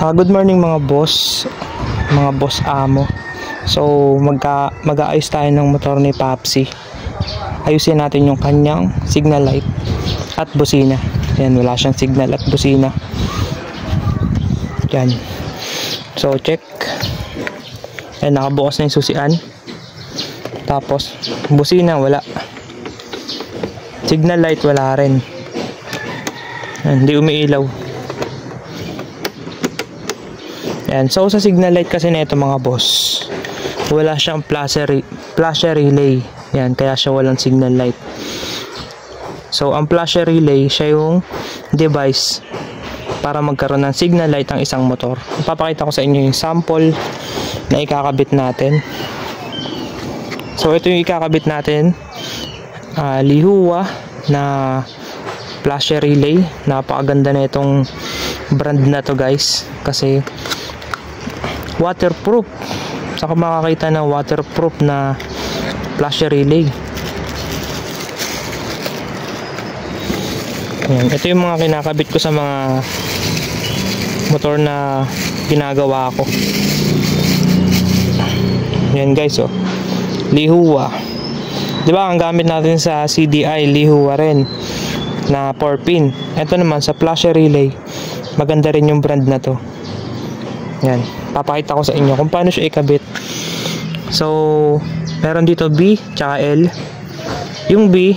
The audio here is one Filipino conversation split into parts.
Good morning mga boss amo. So mag-aayos tayo ng motor ni Papsi. Ayusin natin yung kanyang signal light at busina. Yan, wala siyang signal at busina. Yan. So check. Yan, nakabukas na yung susian. Tapos busina wala. Signal light wala rin. Yan, hindi umiilaw. Yan. So sa signal light kasi nito mga boss, wala siyang flasher relay. Yan, kaya siya walang signal light. So ang flasher relay, siya yung device para magkaroon ng signal light ang isang motor. Ipapakita ko sa inyo yung sample na ikakabit natin. So ito yung ikakabit natin, Lihua na flasher relay. Napakaganda na itong brand na to guys, kasi waterproof. Saka makakita ng waterproof na flasher relay. Ayan. Ito yung mga kinakabit ko sa mga motor na ginagawa ko. Ayan guys, oh. Lihua. Diba ang gamit natin sa CDI, Lihua rin na 4-pin. Ito naman sa flasher relay, maganda rin yung brand na to. Yan, papakita ko sa inyo kung paano siya ikabit. So meron dito B tsaka L. Yung B,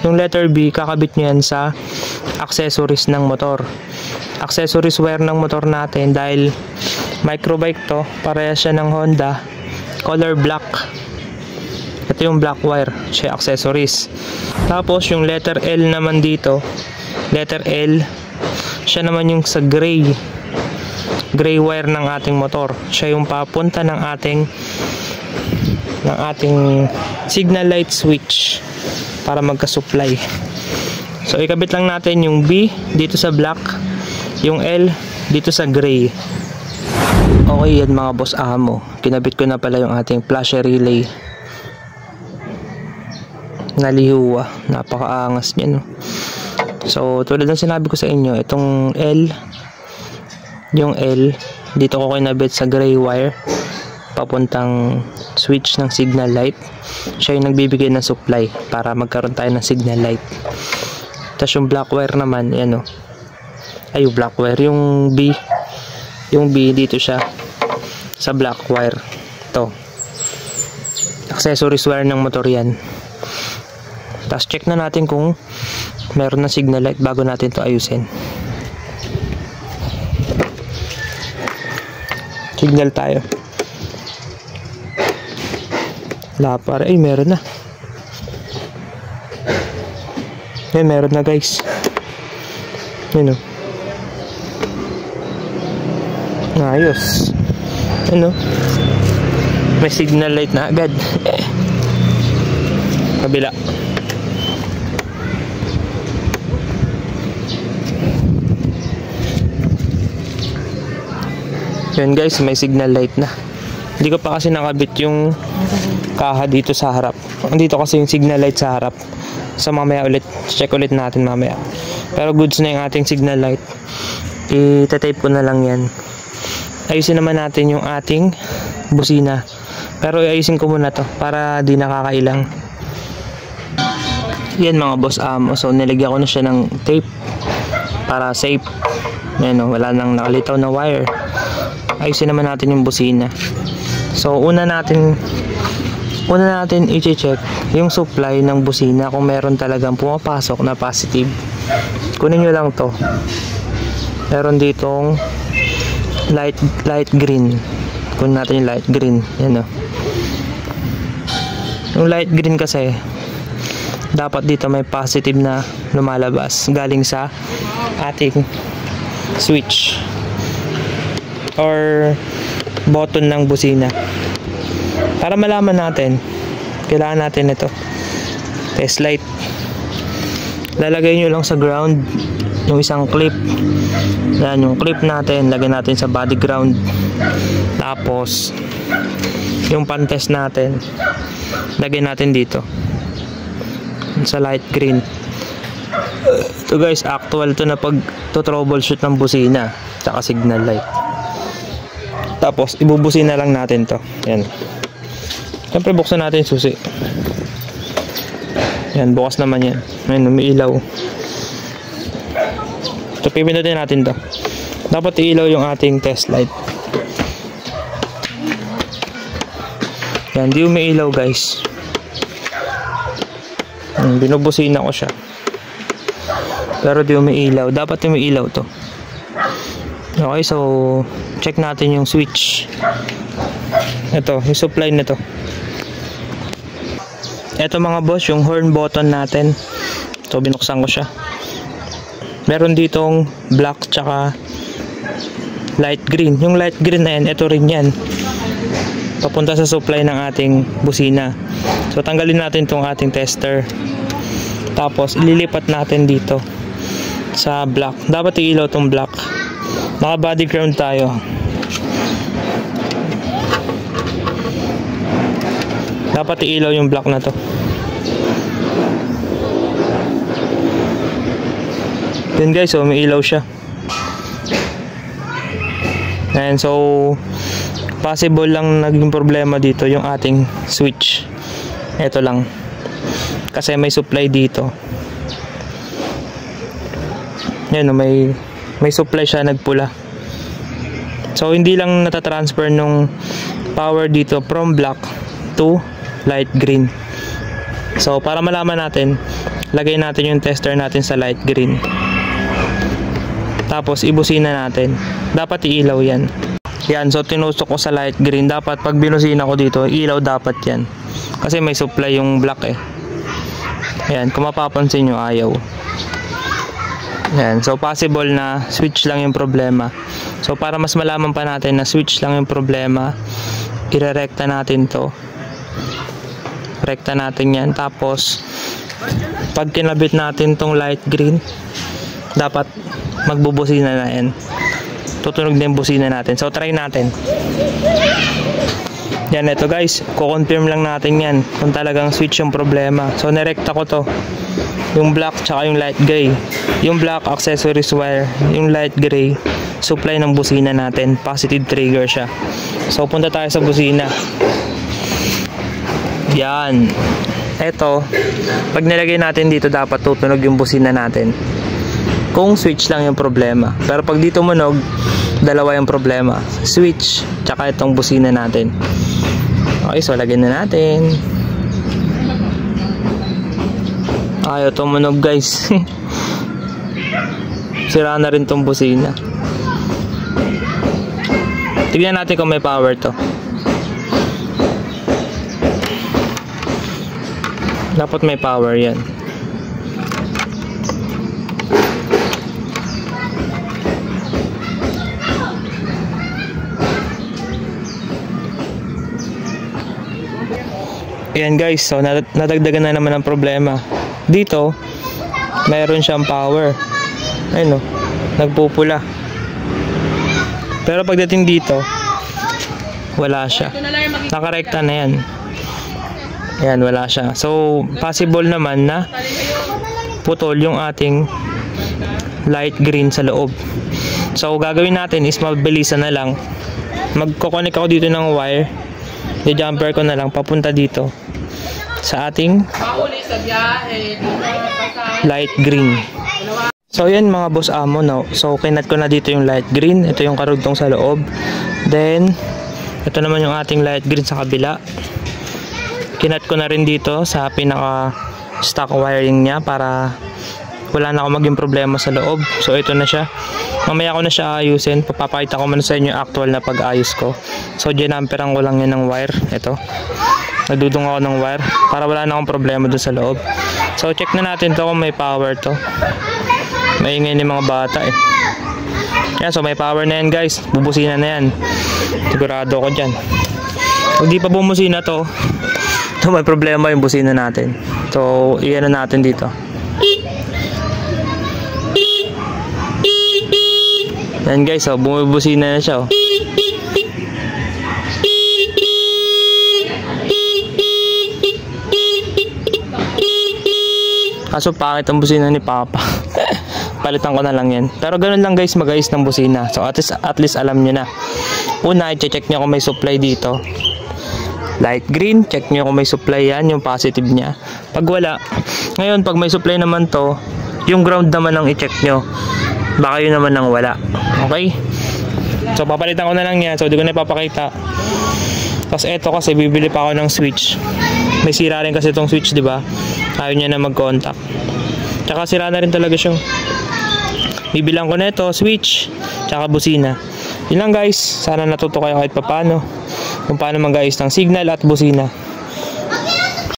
yung letter B, kakabit nyo yan sa accessories ng motor. Accessories wire ng motor natin, dahil microbike to, parehas siya ng Honda, color black. Ito yung black wire, siya accessories. Tapos yung letter L naman dito, letter L, siya naman yung sa gray wire ng ating motor. Siya yung papunta ng ating signal light switch para magka-supply. So ikabit lang natin yung B dito sa black, yung L dito sa gray. Okay, yan mga boss amo, kinabit ko na pala yung ating flasher relay na Lihua. Napakaangas niya, no? So tulad ng sinabi ko sa inyo, itong L, yung L dito ko kinabit sa gray wire papuntang switch ng signal light. Siya yung nagbibigay ng supply para magkaroon tayo ng signal light. Tapos yung black wire naman, yan, oh. Ay, yung black wire, yung B dito siya sa black wire. To accessories wire ng motor yan. Tapos check na natin kung meron na signal light bago natin to ayusin. Signal tayo. Lapar. Ay, meron na. Ay, meron na guys. Yun, o. Ayos. Ano? May signal light na agad. Kabila. Yan guys, may signal light na. Hindi ko pa kasi nakabit yung kaha dito sa harap. Dito kasi yung signal light sa harap. So mamaya ulit, check ulit natin mamaya. Pero goods na yung ating signal light. I-tape ko na lang yan. Ayusin naman natin yung ating busina. Pero ayusin ko muna to para di nakakailang. Yan mga boss amo. So nilagyan ko na siya ng tape para safe. Yan, o, wala nang nakalitaw na wire. Ayusin naman natin yung busina. So una natin i-check yung supply ng busina, kung meron talagang pumapasok na positive. Kunin nyo lang to. Meron ditong light green. Kunin natin yung light green. Yan, o. Yung light green kasi dapat dito may positive na lumalabas galing sa ating switch or button ng busina. Para malaman natin, kailangan natin ito, test light. Lalagay nyo lang sa ground yung isang clip. Yan, yung clip natin, lagay natin sa body ground. Tapos yung pan-test natin, lagay natin dito sa light green. Ito guys, actual to na pag to troubleshoot ng busina. tsaka signal light. Tapos ibubusin na lang natin to. Yan. Siyempre buksan natin yung susi. Yan, bukas naman yan. Ayun, umiilaw. So pipindutin natin to. Dapat iilaw yung ating test light. Yan, di umiilaw guys. Binubusina ko siya. Pero di umiilaw. Dapat umiilaw to. Okay, so check natin yung switch. Ito, yung supply nito. Ito mga boss, yung horn button natin. So binuksan ko siya. Meron ditong black tsaka light green. Yung light green na yan, ito rin yan. Papunta sa supply ng ating busina. So tanggalin natin tong ating tester. Tapos ililipat natin dito sa black. Dapat iilaw tong black. Naka body ground tayo. Dapat iilaw yung black na to. Yun guys, so may ilaw siya. And so possible lang naging problema dito yung ating switch. Ito lang. Kasi may supply dito. Yan, may supply siya, nagpula. So hindi lang natatransfer nung power dito from black to light green. So para malaman natin, lagay natin yung tester natin sa light green. Tapos ibusina natin. Dapat iilaw yan. Yan, so tinusok ko sa light green. Dapat pag binusina ko dito, ilaw dapat yan. Kasi may supply yung black eh. Yan, kung mapapansin nyo, ayaw. Yan, so possible na switch lang yung problema. So para mas malaman pa natin na switch lang yung problema, ire-rekta natin to. Rekta natin yan. Tapos pag kinabit natin tong light green, dapat magbubusina na yan. Tutunog na yung busina natin. So try natin. Yan, ito guys, kukonfirm lang natin yan kung talagang switch yung problema. So nirekta ko to, yung black tsaka yung light gray. Yung black, accessories wire. Yung light gray, supply ng busina natin. Positive trigger siya. So punta tayo sa busina. Yan. Ito, pag nilagay natin dito, dapat tutunog yung busina natin kung switch lang yung problema. Pero pag dito tumunog, dalawa yung problema, switch tsaka itong busina natin. Okay, so lagyan na natin. Ayaw tumunog guys. Sira na rin tong busina. Tignan natin kung may power to. Dapat may power yan. Ayan guys, so nadagdagan na naman ang problema. Dito, mayroon siyang power. Ayun o, nagpupula. Pero pagdating dito, wala siya. Nakarekta na yan. Ayan, wala siya. So, possible naman na putol yung ating light green sa loob. So, gagawin natin is mabilisan na lang. Magkoconnect ako dito ng wire. I-jumper ko na lang papunta dito sa ating light green. So yan mga boss amo, no? So kinat ko na dito yung light green. Ito yung karugtong sa loob. Then ito naman yung ating light green sa kabila. Kinat ko na rin dito sa pinaka stock wiring niya para wala na ako maging problema sa loob. So ito na siya. Mamaya ko na siya ayusin. Papapakita ko muna sa inyo yung actual na pag-ayos ko. So ginamperan ko lang yan ng wire. Ito. Nagdudung ako ng wire para wala na akong problema dun sa loob. So check na natin to kung may power to. Maingay ni mga bata eh. Yan, so may power na yan guys. Bubusina na yan. Sigurado ko dyan. Pag di pa bumusina to, may problema yung busina natin. So iyan na natin dito. Yan guys, so bumubusina na siya oh. Kaso pangit ang busina ni Papa. palitan ko na lang yan. Pero ganun lang guys mag-ayos ng busina. So at least alam nyo na. Una, i-check nyo kung may supply dito. Light green, check nyo kung may supply yan, yung positive nya. Pag wala, ngayon pag may supply naman to, yung ground naman ang i-check nyo. Baka yun naman ang wala. Okay? So papalitan ko na lang yan. So di ko na ipapakita. Tapos eto kasi bibili pa ako ng switch. May sira rin kasi itong switch, di ba? Ayaw niya na mag-contact. Tsaka sira na rin talaga siya. Bibilang ko na ito, switch, tsaka busina. Yun lang guys. Sana natuto kayo kahit papano kung paano mag-ayos ng signal at busina.